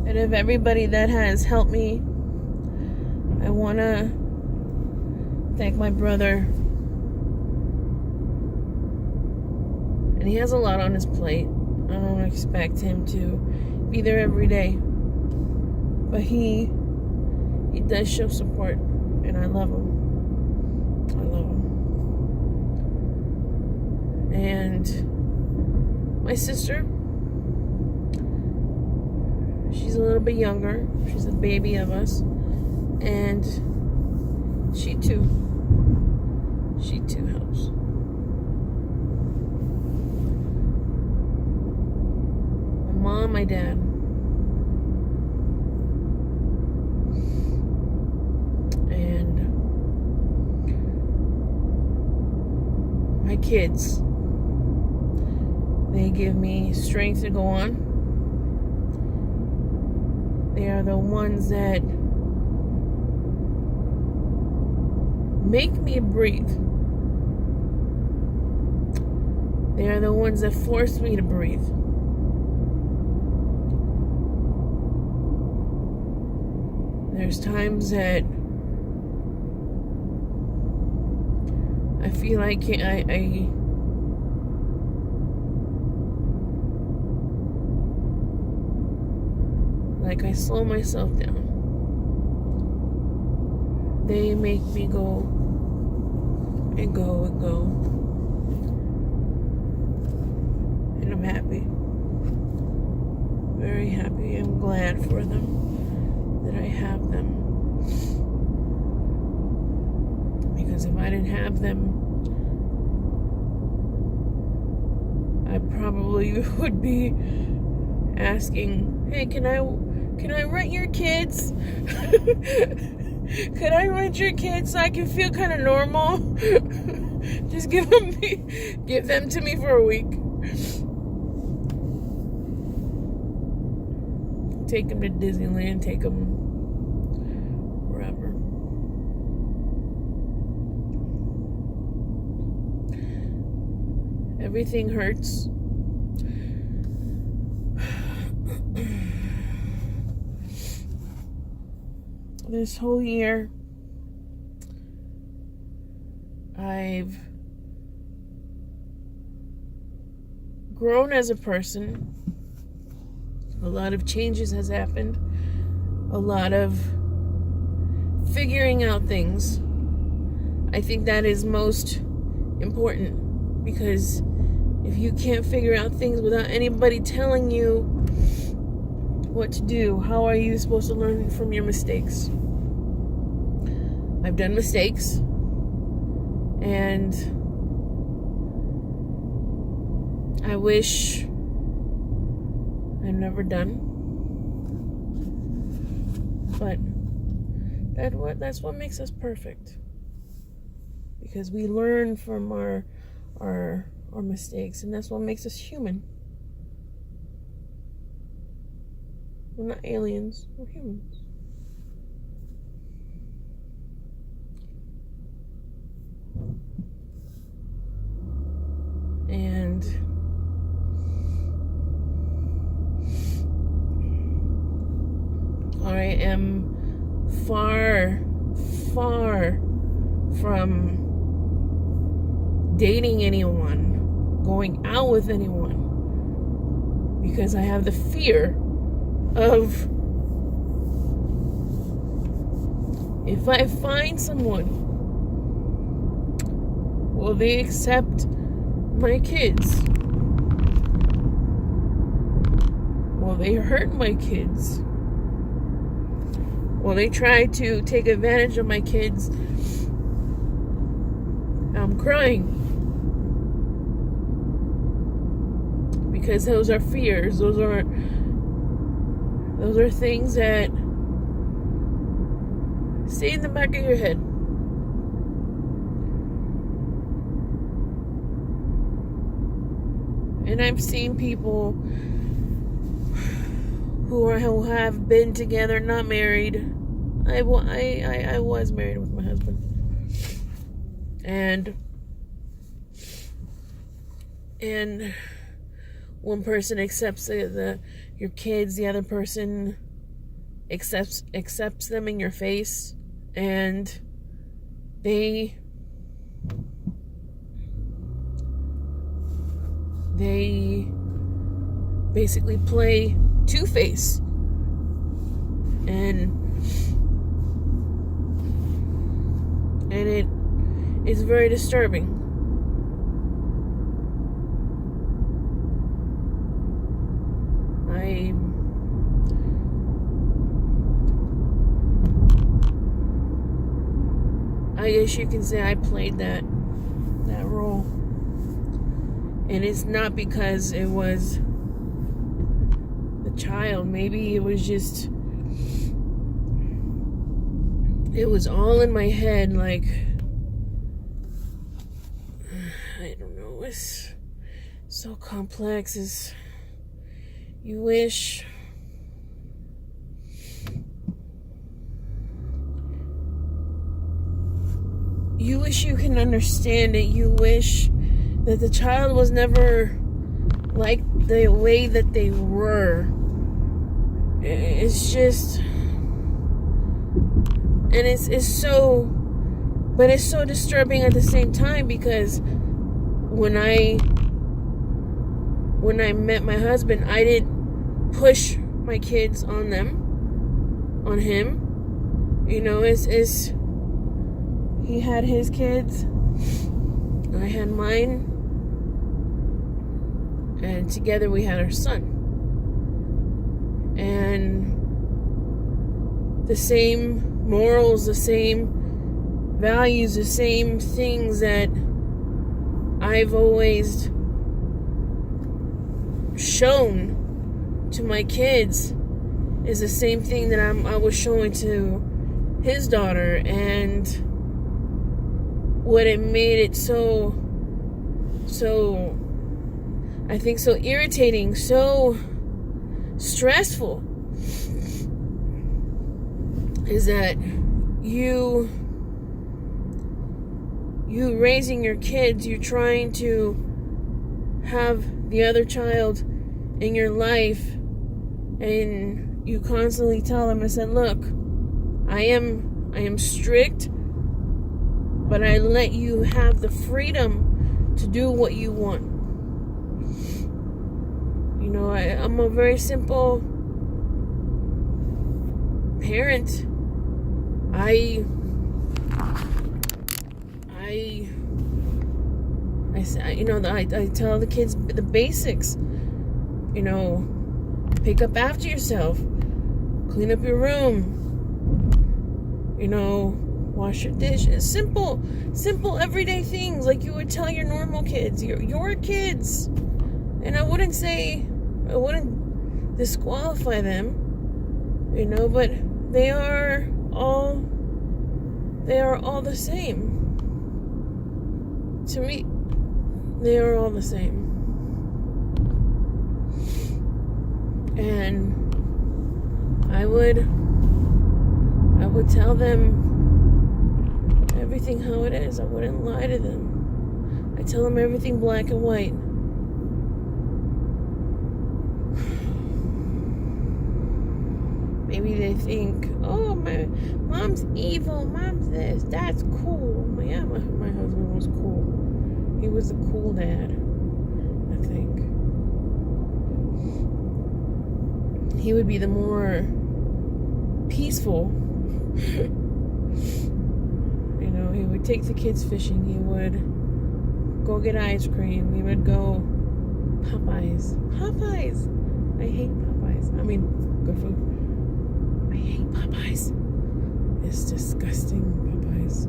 Out of everybody that has helped me, I want to thank my brother. And he has a lot on his plate. I don't expect him to be there every day. But he does show support, and I love him. I love him. And my sister, she's a little bit younger. She's a baby of us. And she too helps. My mom, my dad. And my kids. They give me strength to go on. They are the ones that make me breathe. They are the ones that force me to breathe. There's times that I feel like I slow myself down. They make me go and go and go. And I'm happy. Very happy. I'm glad for them that I have them. Because if I didn't have them, I probably would be asking, hey, can I rent your kids? Could I rent your kids so I can feel kind of normal? Just give them to me for a week. Take them to Disneyland, take them wherever. Everything hurts. This whole year, I've grown as a person. A lot of changes has happened. A lot of figuring out things. I think that is most important, because if you can't figure out things without anybody telling you what to do, how are you supposed to learn from your mistakes? I've done mistakes, and I wish I'd never done. But that's what makes us perfect, because we learn from our mistakes, and that's what makes us human. We're not aliens, we're humans. And I am far from dating anyone, going out with anyone, because I have the fear of, if I find someone, will they accept my kids? Will they hurt my kids? Will they try to take advantage of my kids? I'm crying, because those are fears. Those are things that stay in the back of your head. And I've seen people who have been together, not married. I was married with my husband, and one person accepts your kids, the other person accepts them in your face, and they basically play Two-Face, and it is very disturbing. I guess you can say I played that role. And it's not because it was the child. Maybe it was just, it was all in my head, like, I don't know, it's so complex. It's, you wish you can understand it. You wish that the child was never like the way that they were. It's just, and it's so, but it's so disturbing at the same time, because when I met my husband, I didn't push my kids on him. You know, it's he had his kids, I had mine, and together we had our son. And the same morals, the same values, the same things that I've always shown to my kids is the same thing that I was showing to his daughter. And what it made it so I think so irritating, so stressful, is that you raising your kids, you're trying to have the other child in your life, and you constantly tell them, I said, look, I am strict, but I let you have the freedom to do what you want. You know, I'm a very simple parent. I tell the kids the basics. You know, pick up after yourself, clean up your room, you know, wash your dishes. Simple everyday things like you would tell your normal kids, your kids. And I wouldn't disqualify them, you know, but they are all the same. To me, they are all the same. And I would tell them everything how it is. I wouldn't lie to them. I tell them everything black and white. Maybe they think, oh, my mom's evil, mom's this, that's cool. Yeah, my husband was cool. He was a cool dad, I think. He would be the more peaceful. You know, he would take the kids fishing. He would go get ice cream. He would go Popeyes. I hate Popeyes. I mean, good food. I hate Popeyes. It's disgusting, Popeyes.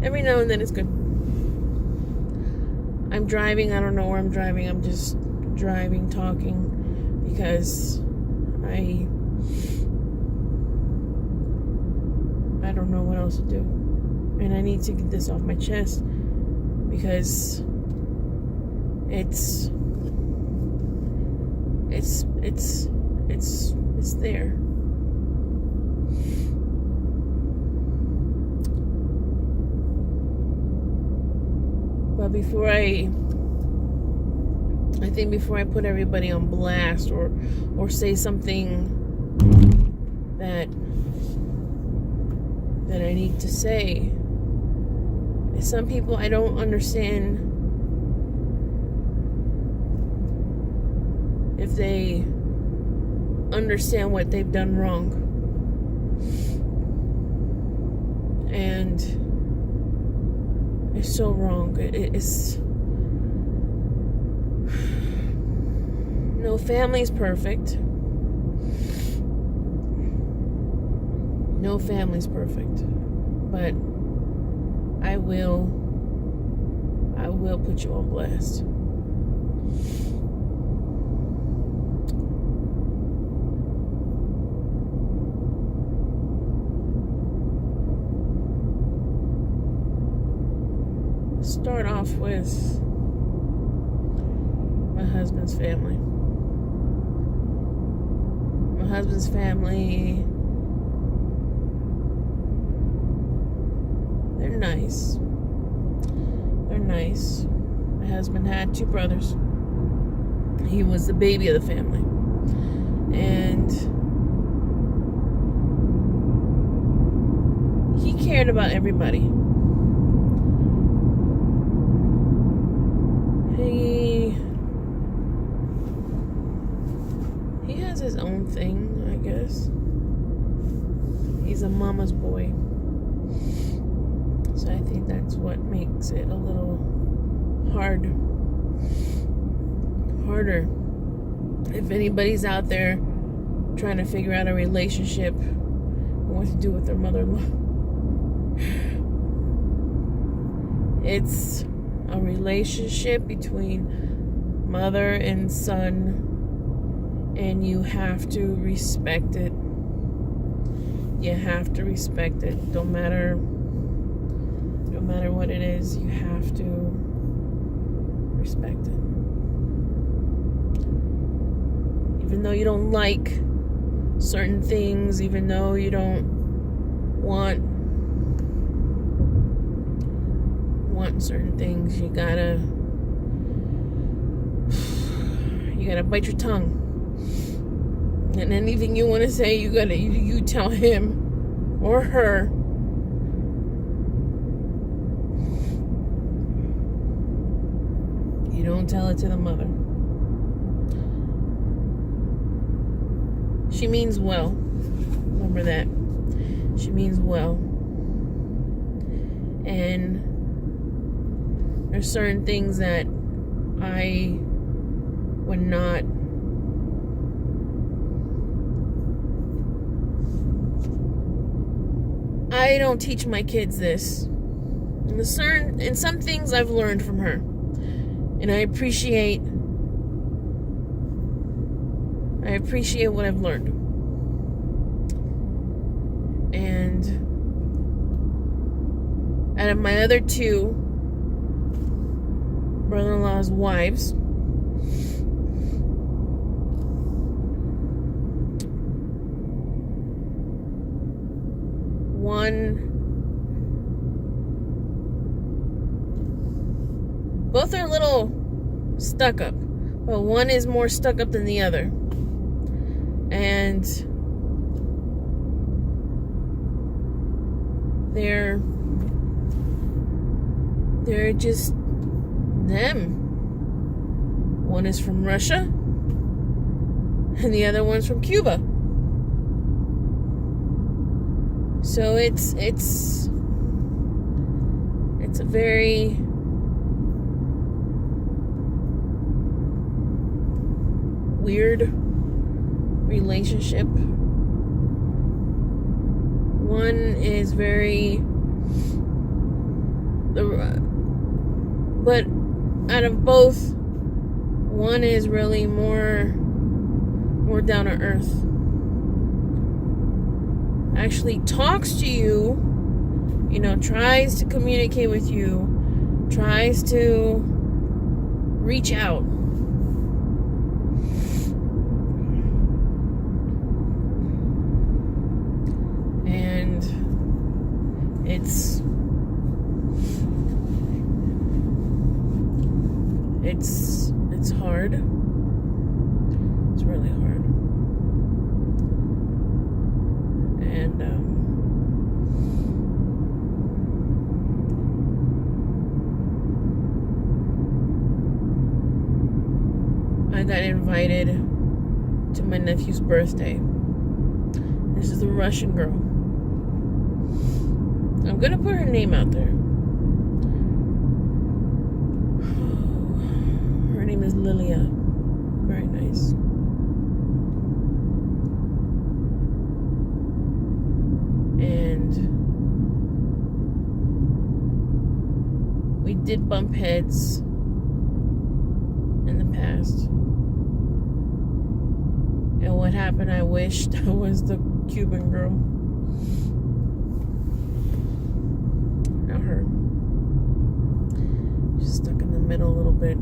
Every now and then it's good. I'm driving. I don't know where I'm driving. I'm just driving, talking, because I don't know what else to do. And I need to get this off my chest, because it's there. But before I I think before I put everybody on blast or say something that I need to say, some people, I don't understand if they understand what they've done wrong. And it's so wrong. It's no family's perfect. No family's perfect. But I will put you on blast. Start off with my husband's family. My husband's family, they're nice. They're nice. My husband had 2 brothers. He was the baby of the family. And he cared about everybody. He has his own thing, I guess. He's a mama's boy. So I think that's what makes it a little harder. If anybody's out there trying to figure out a relationship and what to do with their mother-in-law, it's a relationship between mother and son, and you have to respect it. You have to respect it. No matter what it is, you have to respect it. Even though you don't like certain things, even though you don't want certain things, you gotta bite your tongue. And anything you want to say, you tell him or her. You don't tell it to the mother. She means well. Remember that. She means well. And there's certain things that I would not I don't teach my kids this. And some things I've learned from her. And I appreciate what I've learned. And out of my other 2 brother-in-law's wives, both are a little stuck up, but one is more stuck up than the other. And they're just them. One is from Russia and the other one's from Cuba. So it's a very weird relationship. One is very, but out of both, one is really more down to earth. Actually talks to you, tries to communicate with you, tries to reach out. And it's hard. It's really hard. And I got invited to my nephew's birthday. This is a Russian girl. I'm gonna put her name out there. Her name is Lilia. Very nice. And we did bump heads in the past. And what happened, I wished I was the Cuban girl. Not her. She's stuck in the middle a little bit.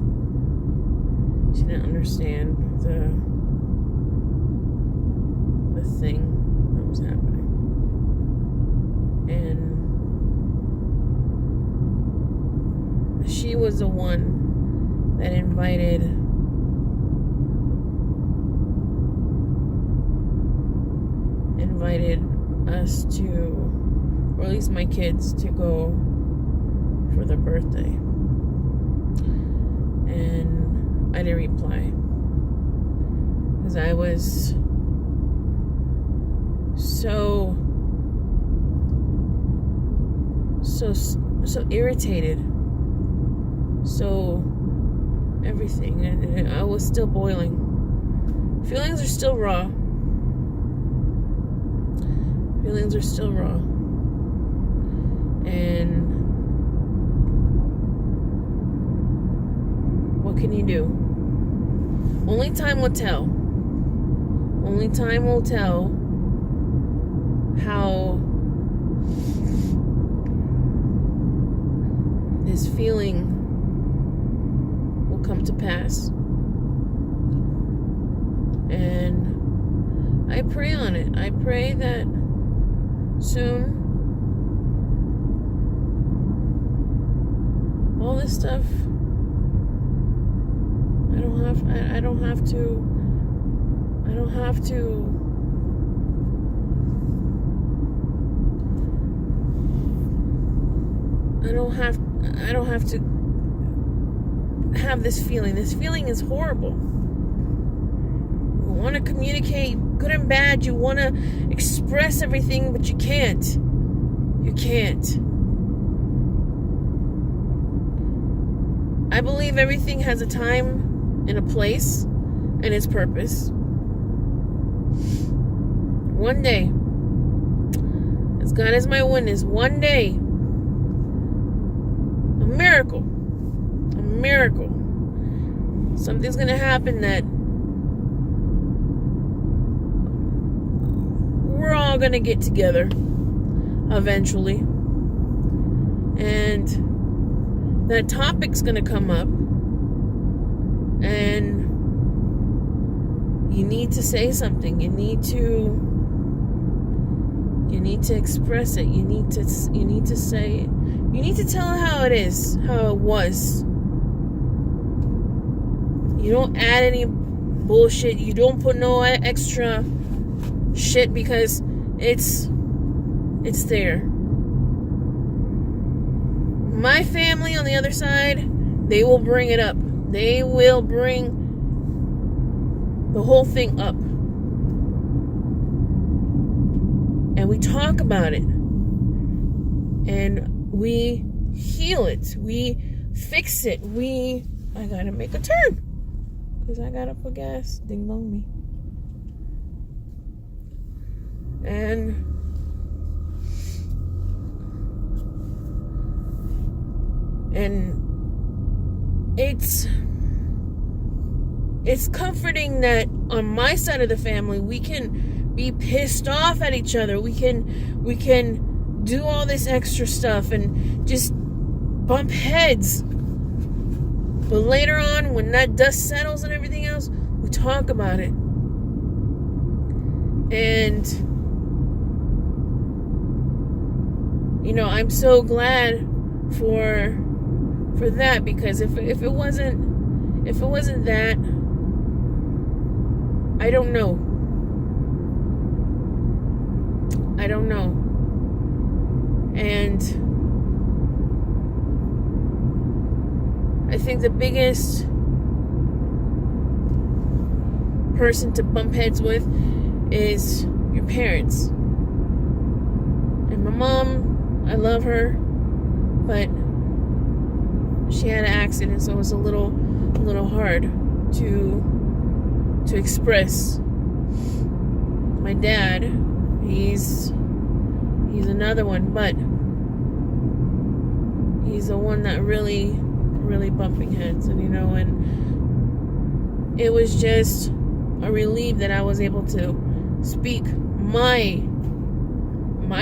She didn't understand the thing that was happening. And she was the one that invited us to, or at least my kids, to go for their birthday. And I didn't reply because I was so irritated, so everything, and I was still boiling. Feelings are still raw. Feelings are still raw. And what can you do? Only time will tell. Only time will tell how this feeling will come to pass. And I pray on it. I pray that soon all this stuff, I don't have to have this feeling. This feeling is horrible. You want to communicate good and bad. You want to express everything, but you can't. You can't. I believe everything has a time and a place and its purpose. One day, as God is my witness, one day, a miracle, something's going to happen that we're all going to get together eventually. And that topic's going to come up. And you need to say something. You need to express it. You need to say it. You need to tell how it is, how it was. You don't add any bullshit. You don't put no extra shit because it's there. My family on the other side, they will bring it up. They will bring the whole thing up. And we talk about it. And we heal it. We fix it. I gotta make a turn. Because I gotta put gas. Ding dong me. And it's comforting that on my side of the family we can be pissed off at each other. We can do all this extra stuff and just bump heads. But later on, when that dust settles and everything else, we talk about it. And I'm so glad for that, because if it wasn't that, I don't know. I don't know. And I think the biggest person to bump heads with is your parents. And my mom, I love her, but she had an accident, so it was a little hard to express. My dad, he's another one, but he's the one that really bumping heads. And and it was just a relief that I was able to speak my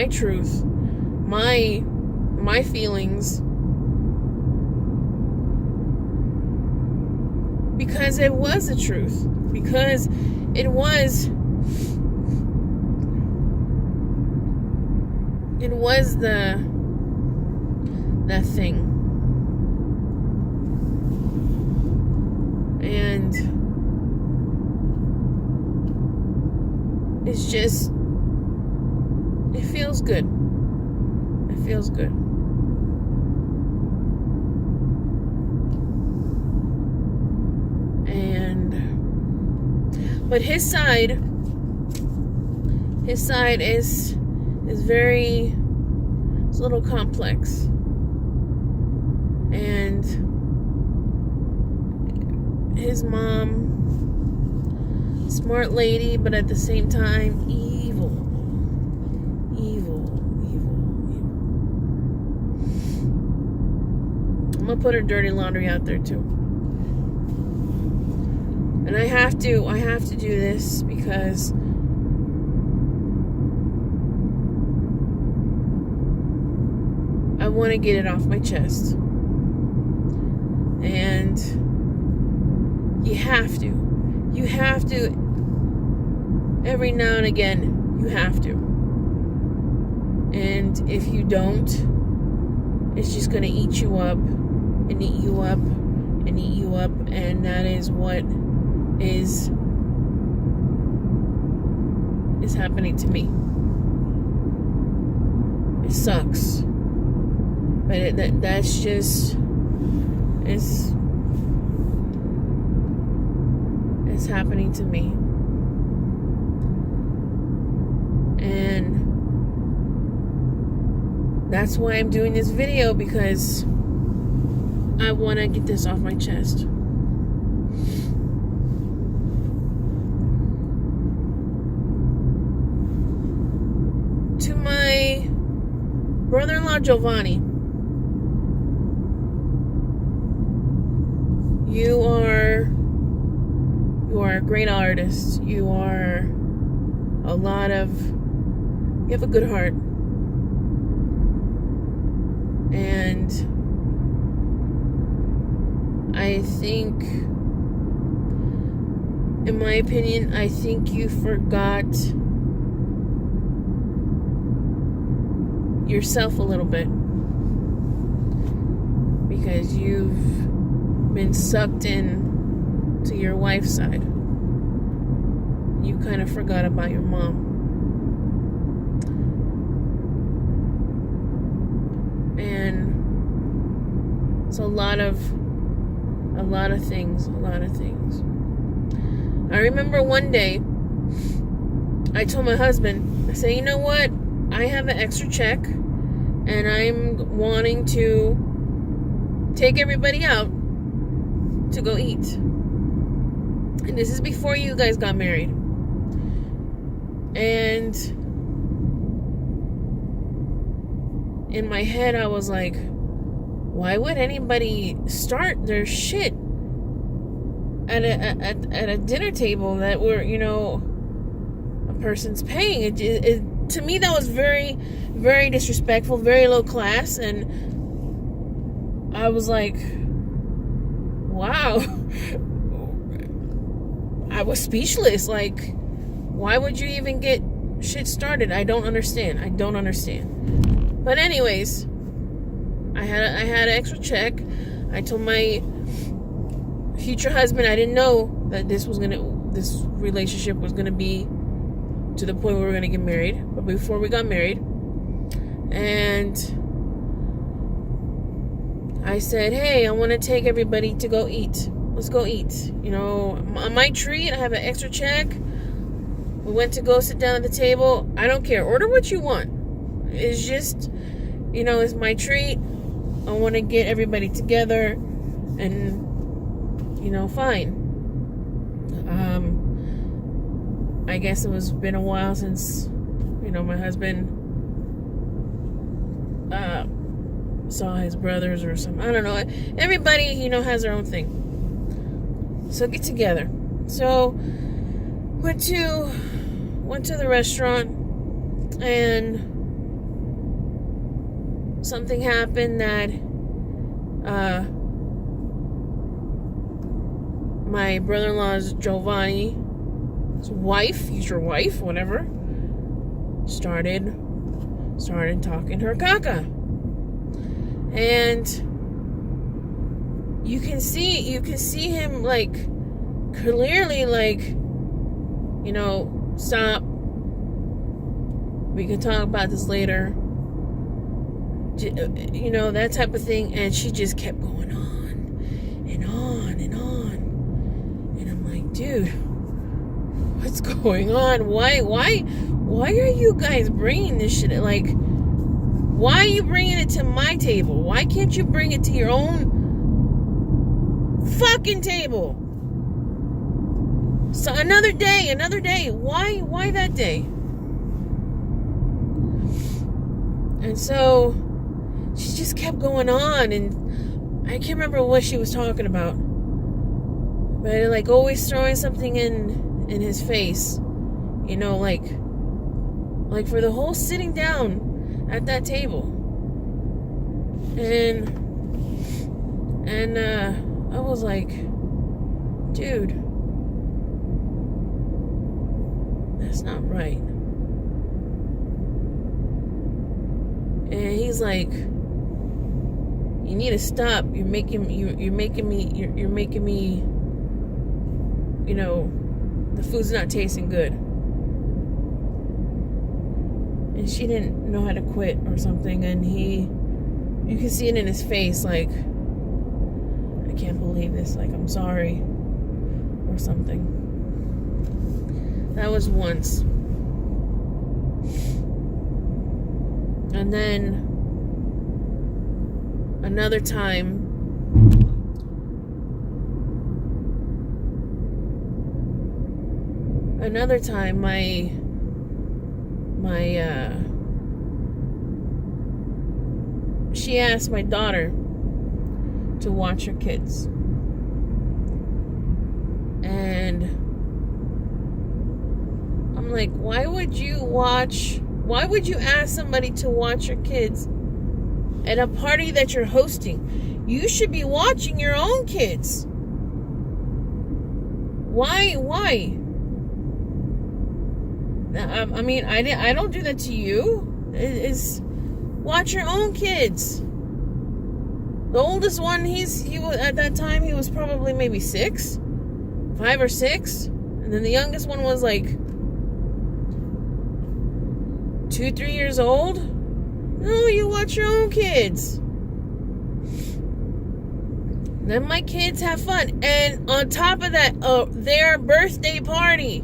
truth, my feelings, because it was the truth, because it was that thing. And it's just, it feels good. It feels good. But his side is very, it's a little complex. And his mom, smart lady, but at the same time, evil. I'm gonna put her dirty laundry out there too. And I have to do this because I want to get it off my chest. And you have to. Every now and again, you have to. And if you don't, it's just going to eat you up and eat you up and eat you up. And that is what is happening to me. It sucks. But that's just, it's happening to me. And that's why I'm doing this video, because I want to get this off my chest. To my brother-in-law Giovanni, you are a great artist. You have a good heart. And I think, in my opinion, I think you forgot yourself a little bit, because you've been sucked in to your wife's side. You kind of forgot about your mom. And it's a lot of things. I remember one day I told my husband, I said, you know what? I have an extra check and I'm wanting to take everybody out to go eat. And this is before you guys got married. And in my head, I was like, why would anybody start their shit at a dinner table that were, a person's paying? It to me, that was very, very disrespectful, very low class. And I was like, wow. I was speechless. Like, why would you even get shit started? I don't understand. But anyways, I had an extra check. I told my future husband I didn't know that this was this relationship was going to be to the point where we were going to get married. But before we got married, and I said, hey, I want to take everybody to go eat. Let's go eat. You know, on my treat, I have an extra check. We went to go sit down at the table. I don't care. Order what you want. It's just, you know, it's my treat. I want to get everybody together and, you know, fine. I guess it was been a while since, you know, my husband saw his brothers or something. I don't know. Everybody, you know, has their own thing. So get together. So went to the restaurant, and something happened that my brother-in-law's Giovanni's wife, future wife, whatever, started talking to her caca. And you can see him, like, clearly, like, you know, stop. We can talk about this later. You know, that type of thing. And she just kept going on and on and on. And I'm like, dude, what's going on? Why are you guys bringing this shit? Like, why are you bringing it to my table? Why can't you bring it to your own fucking table? So another day. Why that day? And so she just kept going on, and I can't remember what she was talking about, but like always throwing something in his face, you know, like for the whole sitting down at that table. And I was like, dude, that's not right. And he's like, you need to stop. You're making me, you know, the food's not tasting good. And she didn't know how to quit or something, and you can see it in his face, like, I can't believe this, like, I'm sorry, or something. That was once. And then another time, she asked my daughter to watch her kids. And I'm like, why would you ask somebody to watch your kids at a party that you're hosting? You should be watching your own kids. Why? I mean, I don't do that to you. It's watch your own kids. The oldest one, he was at that time, he was probably maybe 5 or 6, and then the youngest one was like 2-3 years old. No, you watch your own kids. Then my kids have fun. And on top of that, their birthday party.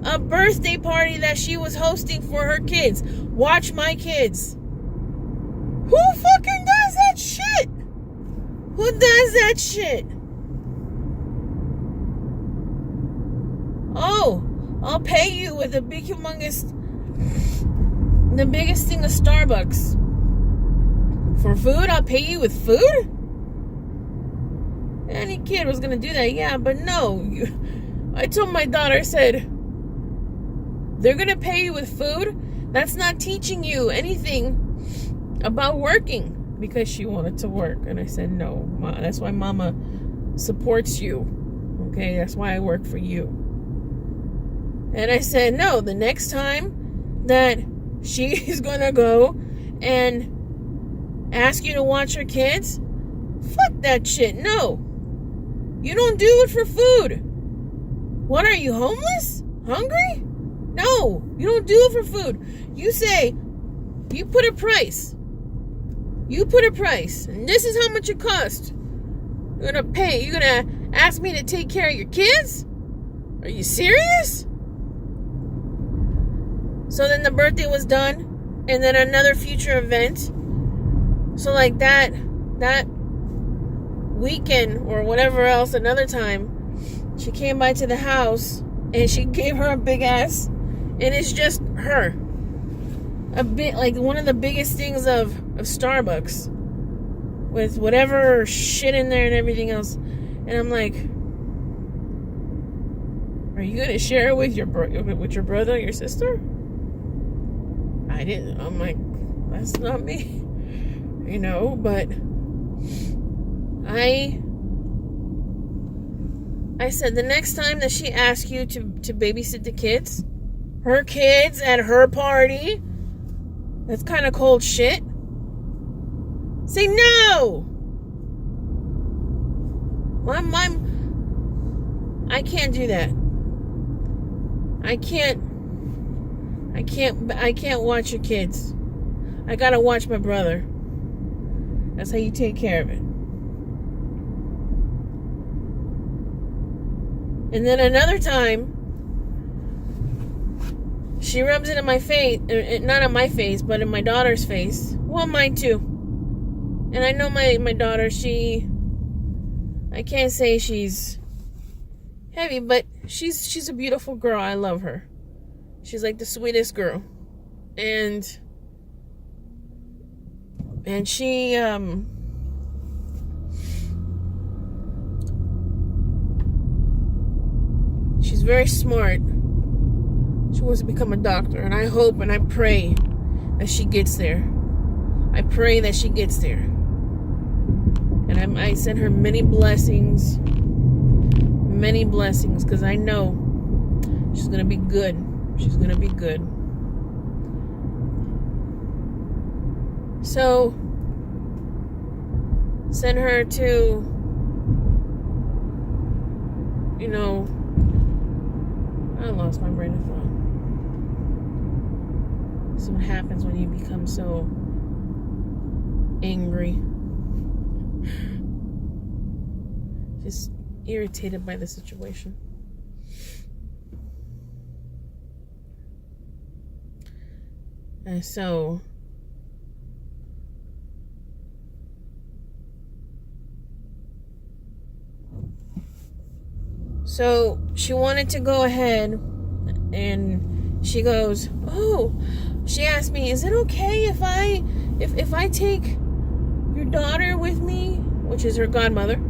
A birthday party that she was hosting for her kids. Watch my kids. Who fucking does that shit? Who does that shit? Oh, I'll pay you with the biggest thing of Starbucks. For food? I'll pay you with food? Any kid was gonna do that, yeah, but no. I told my daughter, I said, they're gonna pay you with food? That's not teaching you anything about working. Because she wanted to work. And I said, no, that's why mama supports you. Okay, that's why I work for you. And I said, no, the next time that she's gonna go and ask you to watch her kids, fuck that shit. No, you don't do it for food. What are you, homeless? Hungry? No, you don't do it for food. You say, you put a price. You put a price. And this is how much it costs. You're going to pay. You're going to ask me to take care of your kids? Are you serious? So then the birthday was done. And then another future event. So like that weekend or whatever else, another time, she came by to the house and she gave her a big ass. And it's just her. A bit like one of the biggest things of Starbucks. With whatever shit in there and everything else. And I'm like, are you gonna share it with your brother or your sister? I didn't. I'm like, that's not me. You know, but I said the next time that she asks you to babysit the kids, her kids at her party, that's kind of cold shit. Say no. I can't do that. I can't watch your kids. I gotta watch my brother. That's how you take care of it. And then another time, she rubs it in my face, not on my face, but in my daughter's face. Well, mine too. And I know my daughter, I can't say she's heavy, but she's a beautiful girl. I love her. She's like the sweetest girl. And she, she's very smart. She wants to become a doctor, and I hope and I pray that she gets there. I pray that she gets there. And I send her many blessings, because I know she's going to be good. She's going to be good. So, send her to, you know, I lost my brain of thought. That's what happens when you become so angry. Just irritated by the situation. And so she wanted to go ahead, and she goes, she asked me, is it okay if I take your daughter with me, which is her godmother?